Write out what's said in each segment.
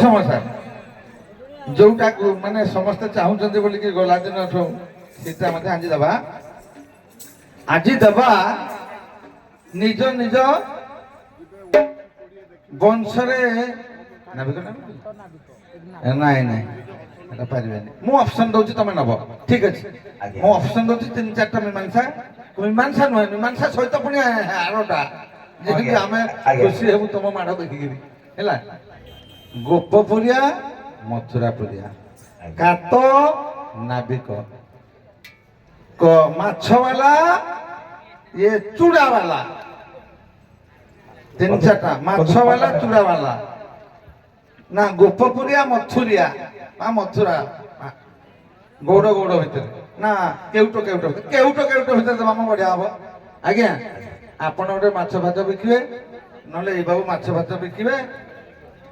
ସମସ୍ୟା ଯୋଉଟାକୁ ମାନେ ସମସ୍ତେ ଚାହୁଁଛନ୍ତି ବୋଲିକି ଗଲା ଦିନଠୁ ସେଟା ମଧ୍ୟ ଆଜି ଦେବା ନିଜ ନିଜ ବଂଶରେ ନାଇଁ ନାଇଁ এটা পারিবেনি ମୁଁ ଅପସନ୍ ଦଉଛି ତମେ ନବ ଠିକ ଅଛି ମୁଁ ଅପସନ୍ ଦଉଛି 3-4ଟା ମୀମାଂସା ନୁହେଁ ମୀମାଂସା ସହିତ ପୁଣି ଆରଟା ଯେମିତି ଆମେ ଖୁସି ହେବୁ ତମ ମାଡ଼ ଦେଖିକିରି ହେଲା ଗୋପପୁରିଆ ମଥୁରାପୁରିଆ କାତ ନାବିକ ମାଛବାଲା ଇଏ ଚୁଡ଼ାବାଲା 3-4ଟା ମାଛବାଲା ଚୁଡ଼ାବାଲା ନା ଗୋପପୁରିଆ ମଥୁରିଆ ମଥୁରା ଗୌଡ଼ ଭିତରେ ନା କେଉଟ ଭିତରେ ଦେବା ଆମ ବଢିଆ ହବ ଆଜ୍ଞା ଆପଣ ଗୋଟେ ମାଛ ଭାତ ବିକିବେ ନହେଲେ ଏଇ ବାବୁ ମାଛ ଭାତ ବିକିବେ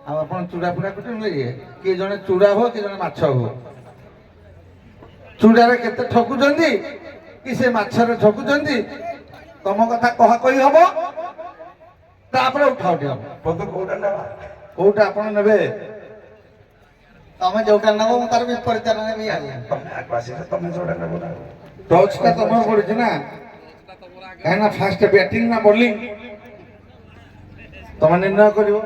ଆଉ ଆପଣ ଚୁଡ଼ା ଫୁଡ଼ା କୋଟି ଇଏ କିଏ ଜଣେ ଚୁଡ଼ା ହୁଅ କିଏ ଜଣେ ମାଛ ହୁଅ ଚୁଡ଼ାରେ କେତେ ଠକୁଛନ୍ତି କି ସେ ମାଛରେ ଠକୁଛନ୍ତି ତମ କଥା କହି ହବ ତାପରେ ଉଠାଉଠି ହବ କୋଉଟା ଆପଣ ନେବେ ତମେ ଯୋଉଟା ନେବ ମୁଁ ତାର ବିପରୀତ ନେବି ତମେ ଯୋଉଟା ନେବ ଟଚ୍ଟା ତମର ପଡୁଛି ନା କାହିଁକି ନା ଫାଷ୍ଟ ବ୍ୟାଟିଂ ନା ବୋଲିଂ ତମେ ନିର୍ଣ୍ଣୟ କରିବ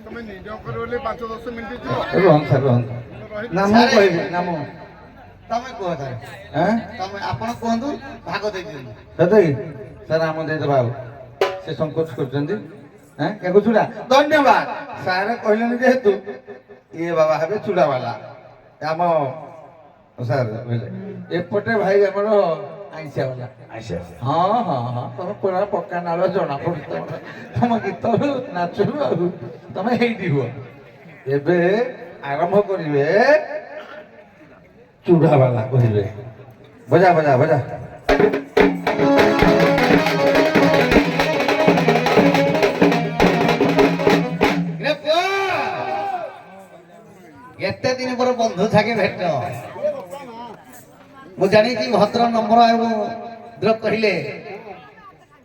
ତମେ ନିର୍ଣ୍ଣୟ କରିବ ବୋଲି 5-10 ମିନିଟ୍ ରୁହନ୍ତୁ ନା ମୁଁ କହିବି ନା ମୁଁ ତମେ କୁହ ତମେ ଆପଣ କୁହନ୍ତୁ ଭାଗ ଦେଇଦିଅନ୍ତୁ ସାର୍ ଆମ ଦେଇଦେବା ଆଉ ସେ ସଂକୋଚ କରୁଛନ୍ତି ଏକୁ ଚୁଡ଼ା ଧନ୍ୟବାଦ ସାର୍ କହିଲେନି ଯେହେତୁ ଇଏ ବାବା ହେବେ ଚୁଡ଼ାବାଲା ଆମ ସାର୍ କହିଲେ ଏପଟେ ଭାଇ ଆମର ଆଇଁଷିଆ ବାଲା ହଁ ତମେ ପୁରା ପକ୍କା ନାଳ ଜଣା ପଡୁଛି ତମ ଗୀତରୁ ନାଚରୁ ଆଉ ତମେ ହେଇଠି ହୁଅ ଏବେ ଆରମ୍ଭ କରିବେ ଚୁଡ଼ାବାଲା କହିବେ ବଜା ଏତେ ଦିନ ପରେ ବନ୍ଧୁ ସାଙ୍ଗେ ଭେଟ ମୁଁ ଜାଣିଛି ଭଦ୍ର ନମ୍ର ଆଉ କହିଲେ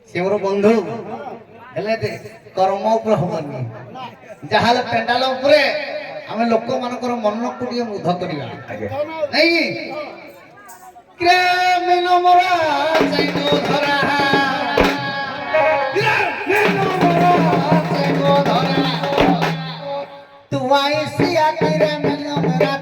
ସେ ମୋର ବନ୍ଧୁ ହେଲେ କର୍ମ ଉପରେ ହବନି ଯାହାହେଲେ ପେଣ୍ଡାଲ ଉପରେ ଆମେ ଲୋକମାନଙ୍କର ମନକୁ ଟିକେ ମୁଗ୍ଧ କରିବା ନାଇଁ तू आई सिया तेरे मिलो मेरा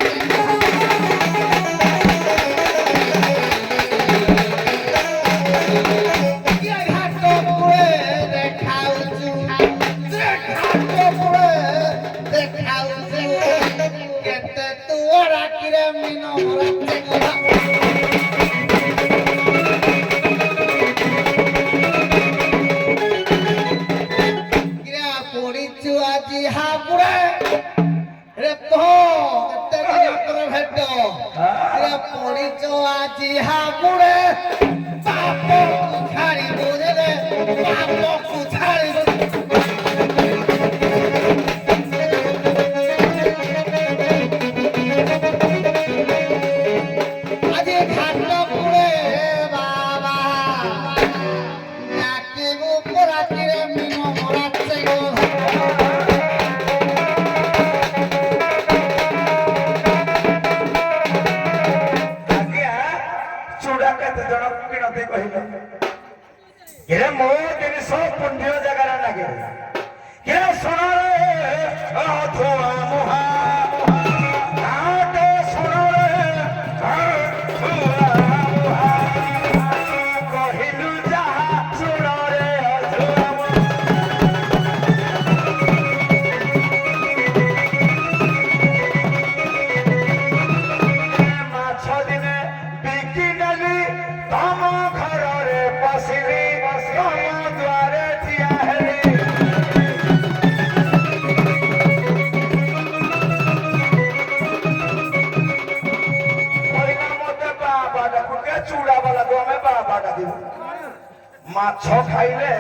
মাছ খাইলে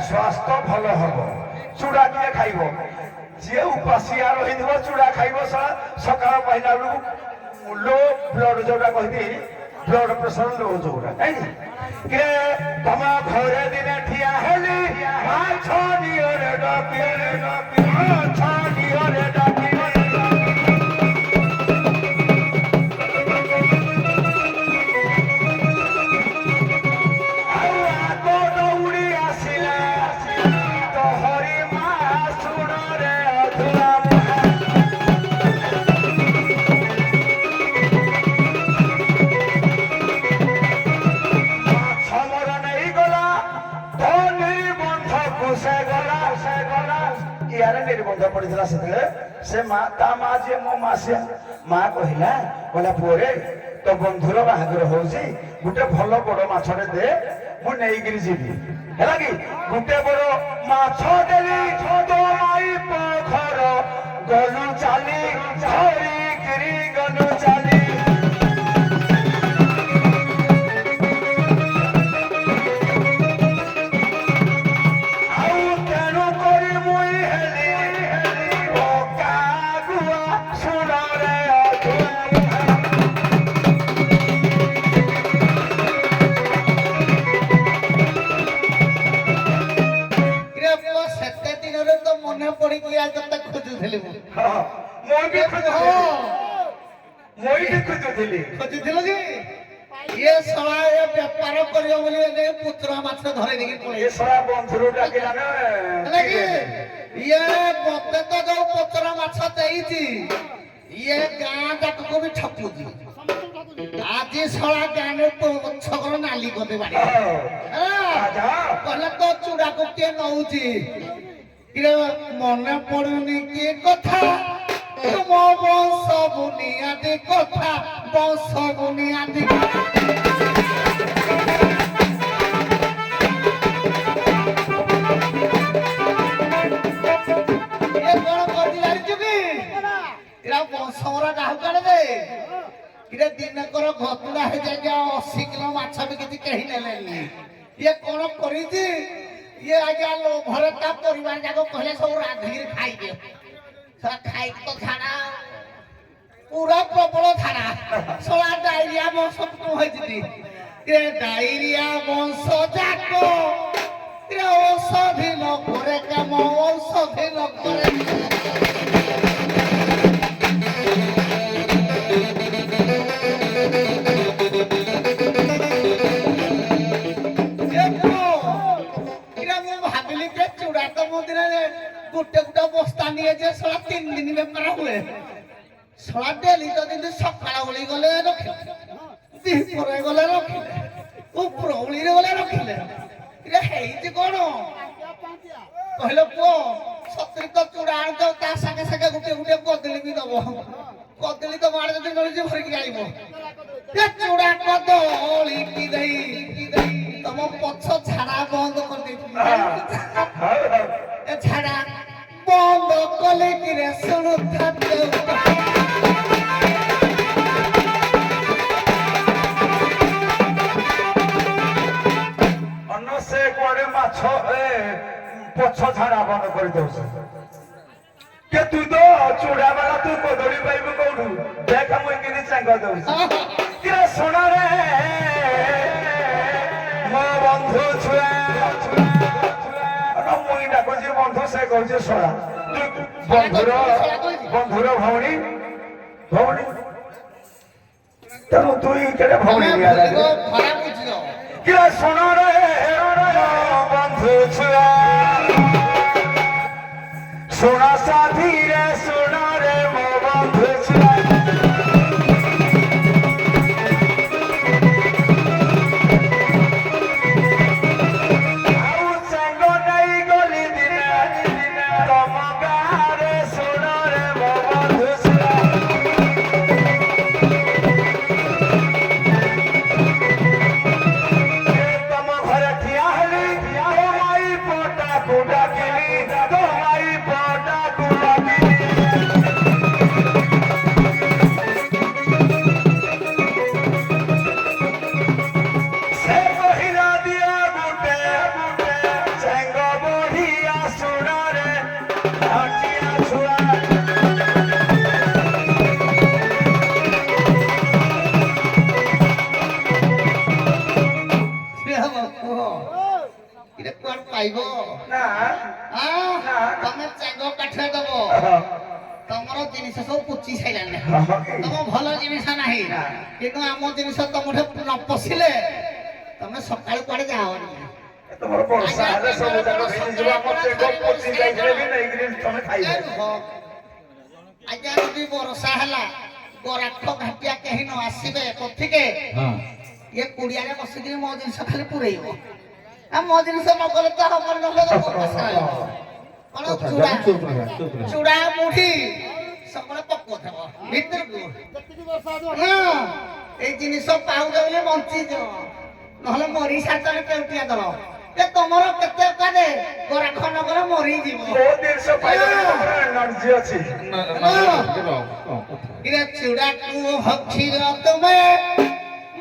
স্বাস্থ্য ভালো হব চূড়া দিয়ে খাইব যে উপাসিয়া রহিথিব চূড়া খাইব সকাল পাইলা বেলু লো ব্লড যোটা কহিবি ব্লড প্রেসর লো যোটা কে তম ঘরে দিনে ঠিয়া হেলি মাছ নিয়রে ডাকি মাছ নিয়রে ডাকি ଆସିଥିଲେ ସେ ମା ତା ମା ଯିଏ ମୋ ମା ସିଏ ମା କହିଲା ପୁଅରେ ତୋ ବନ୍ଧୁର ବାହାଘର ହଉଛି ଗୋଟେ ଭଲ ବଡ ମାଛଟେ ଦେ ମୁଁ ନେଇକିରି ଯିବି ହେଲା କି ଗୋଟେ ବଡ ମାଛ ଦେଲି ତୋ ମାଇ ପୋଖର ଗଲୁ ଚାଲି ଧରିକିରି ଗଲୁ ଚାଲି ବେପାର କରିବ ବୋଲି ପୁତୁରା ମାଛ ଧରେଇ ଦେଇକି ପଳେଇ ବନ୍ଧୁରୁ ଡାକିଲା ଇଏ ମତେ ତ ଯୋଉ ପୁତୁରା ମାଛ ଦେଇଛି ଇଏ ଗାଁ ଯାକକୁ ବି ଠକୁଛି ଆଜି ଶଳା ଗାଁରେ ଛକର ନାଲି କରିଦେ ବାଡି କହିଲେ ତ ଚୁଡାକୁ କିଏ ନଉଛି ମନେ ପଡୁନି କିଏ କଥା ମୋ ବଂଶ ବୁନିଆଦି କଥା ବଂଶ ବୁନିଆଦି ବଂଶମରା କାହାକୁ କାଢେ ଦେ ଇରେ ଦିନକର ଘଟଣା ହେଇଯାଇଛି ଆଉ 80 କିଲୋ ମାଛ ବି କିଛି କେହି ନେଲେନି ଇଏ କଣ କରିଛି ଇଏ ଆଜ୍ଞା ଲୋଭରେ ତା ପରିବାର ଯାକ କହିଲେ ସବୁ ରାନ୍ଧିକିରି ଖାଇଦିଅ ଖାଇକି ତ ଝାଡା ପୁରା ପ୍ରବଳ ଝାଡା ଶଳା ଡାଇରିଆ ବଂଶ ହେଇଛି ଡାଇରିଆ ବଂଶ ଯାକ ଔଷଧି ନ କରେ କାମ ଔଷଧି ନ କରେ ଗୋଟେ ଗୋଟେ ବସ୍ତା ନିଏ ଯେ ଶଳା 3 ଦିନ ବେପାର ହୁଏ ଶଳା ଡେଲି ଯଦି ସକାଳ ଓଳି ଗଲେ ରଖିଲେ ଦିପହରେ ଗଲେ ରଖିଲେ ଉପର ଓଳିରେ ଗଲେ ରଖିଲେ ଇରେ ହେଇଛି କଣ କହିଲେ ପୁଅ ସତୁରୀ ତ ଚୁଡା ଆଣିଛ ତା ସାଙ୍ଗେ ସାଙ୍ଗେ ଗୋଟେ ଗୋଟେ କଦଳୀ ବି ଦବ କଦଳୀ ତମ ଆଡେ ଯଦି ମିଳୁଛି ଭରିକି ଆଣିବ ଚୁଡା କଦଳୀ କି ଦେଇ ତମ ପଛ ଝାଡା ବନ୍ଦ କରିଦେଇଥିଲି ଝାଡା বন্ধ কলে কিরে শুনু থাকতে অন্য সে কুয়াড়ে মাছ পছ ঝাড়া বন্ধ করে দৌছ কে তুই তো চুড়া বেলা তুই কদড়ি পাইবু কোঠু দেখ মুই কিনি চাঙ্গ দৌছ কিরে সোনা রে মো বন্ধু ছুয়া মুই ডাকুছি বন্ধু সে কହୁছে সোনা বন্ধুর ভৌণী ভৌণী তেমন তুই কেটে ভৌণী নিয়ে লাগবে কিরে সোনা রে বন্ধু ছুয়া সোনা সাথী রে সোনা রে মো বন্ধু ছুয়া ତମର ଜିନିଷ ସବୁ ପୁଚି ସାଇଲାନି ତମ ଭଲ ଜିନିଷ ନାହିଁ କିନ୍ତୁ ଆମ ଜିନିଷ ତମଠୁ ନ ପଶିଲେ ତମେ ସକାଳୁ କୁଆଡେ ଯାଅନି ତମର ବର୍ଷା ହେଲେ ସବୁ ଯାକ ଭିଜିଯିବ ଆମର ସେ ପଚି ଯାଇଥିଲେ ବି ନେଇକିରି ତମେ ଖାଇବ ଆଜ୍ଞା ଯଦି ବର୍ଷା ହେଲା ଗରାଖ ଘାଟିଆ କେହି ନ ଆସିବେ ପଥିକେ ଇଏ କୁଡିଆରେ ବସିକିରି ମୋ ଜିନିଷ ଖାଲି ପୁରେଇବ ଆଉ ମୋ ଜିନିଷ ନ କଲେ ତ ହବନି ନହେଲେ କଣ କଥା ଚୁଡ଼ା ଜାଣି ଚୁପ୍ ରହ ଚୁପ୍ ରହ ଚୁଡ଼ା ମୁଢି ସବୁବେଳେ ପକଉଥିବ ଭିତରକୁ ହଁ ଏଇ ଜିନିଷ ପାଉଛ ବୋଲି ବଞ୍ଚିଛ ନହେଲେ ମରି ସାରିଛ କେଉଟିଆ ଦଳ ଏ ତମର କେତେ କାଦେ ଗରାଖ ନଗର ମରିଯିବ ବହୁତ ଜିନିଷ ପାଇଲେ ତମର ଏନର୍ଜି ଅଛି। ଇରେ ଚୁଡ଼ାକୁ ହକ୍ଷିର ତୁମେ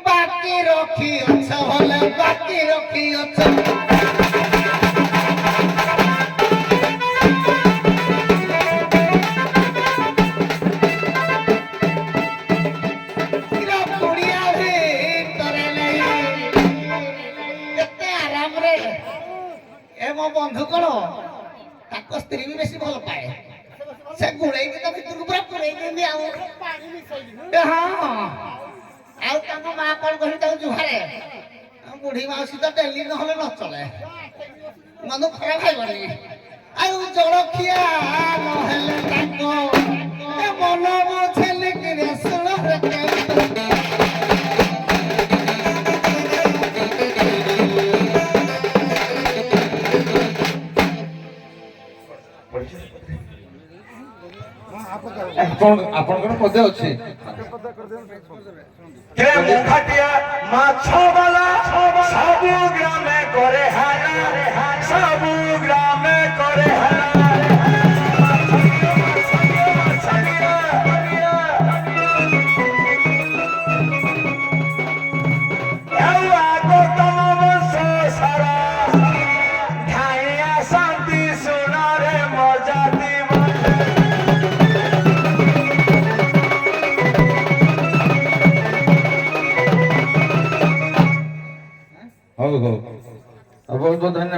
ବାକି ରଖିଅଛ ହେଲେ ବାକି ରଖିଅଛ ମୋ ବନ୍ଧୁ କଣ ତାଙ୍କ ସ୍ତ୍ରୀ ବି ବେଶୀ ଭଲ ପାଏ ସେ ଗୁଳେଇକି ତା ଭିତରକୁ ପୁରା ପୁରେଇ ଦିଅନ୍ତି ଆଉ ହଁ ଆଉ ତାଙ୍କ ମା କଣ କହି ତାକୁ ଜୁହାରେ ବୁଢୀ ମାଉସୀ ତ ଡେଲି ନହେଲେ ନ ଚଳେ ମନ ଖରାପ ଖାଇବନି ଆଉ ଜଳଖିଆ ନହେଲେ ତାଙ୍କ ମନ ବୁଝେଲି କିରେ ଶୁଣରେ ଆପଣଙ୍କର ପଦେ ଅଛି ମୁଖାଟିଆ ମାଛ ବାଲା ସବୁ ଗ୍ରାମେ করে হারা ସବୁ ଗ୍ରାମେ করে হারা ହଉ ହଉ ବହୁତ ବହୁତ ଧନ୍ୟବାଦ।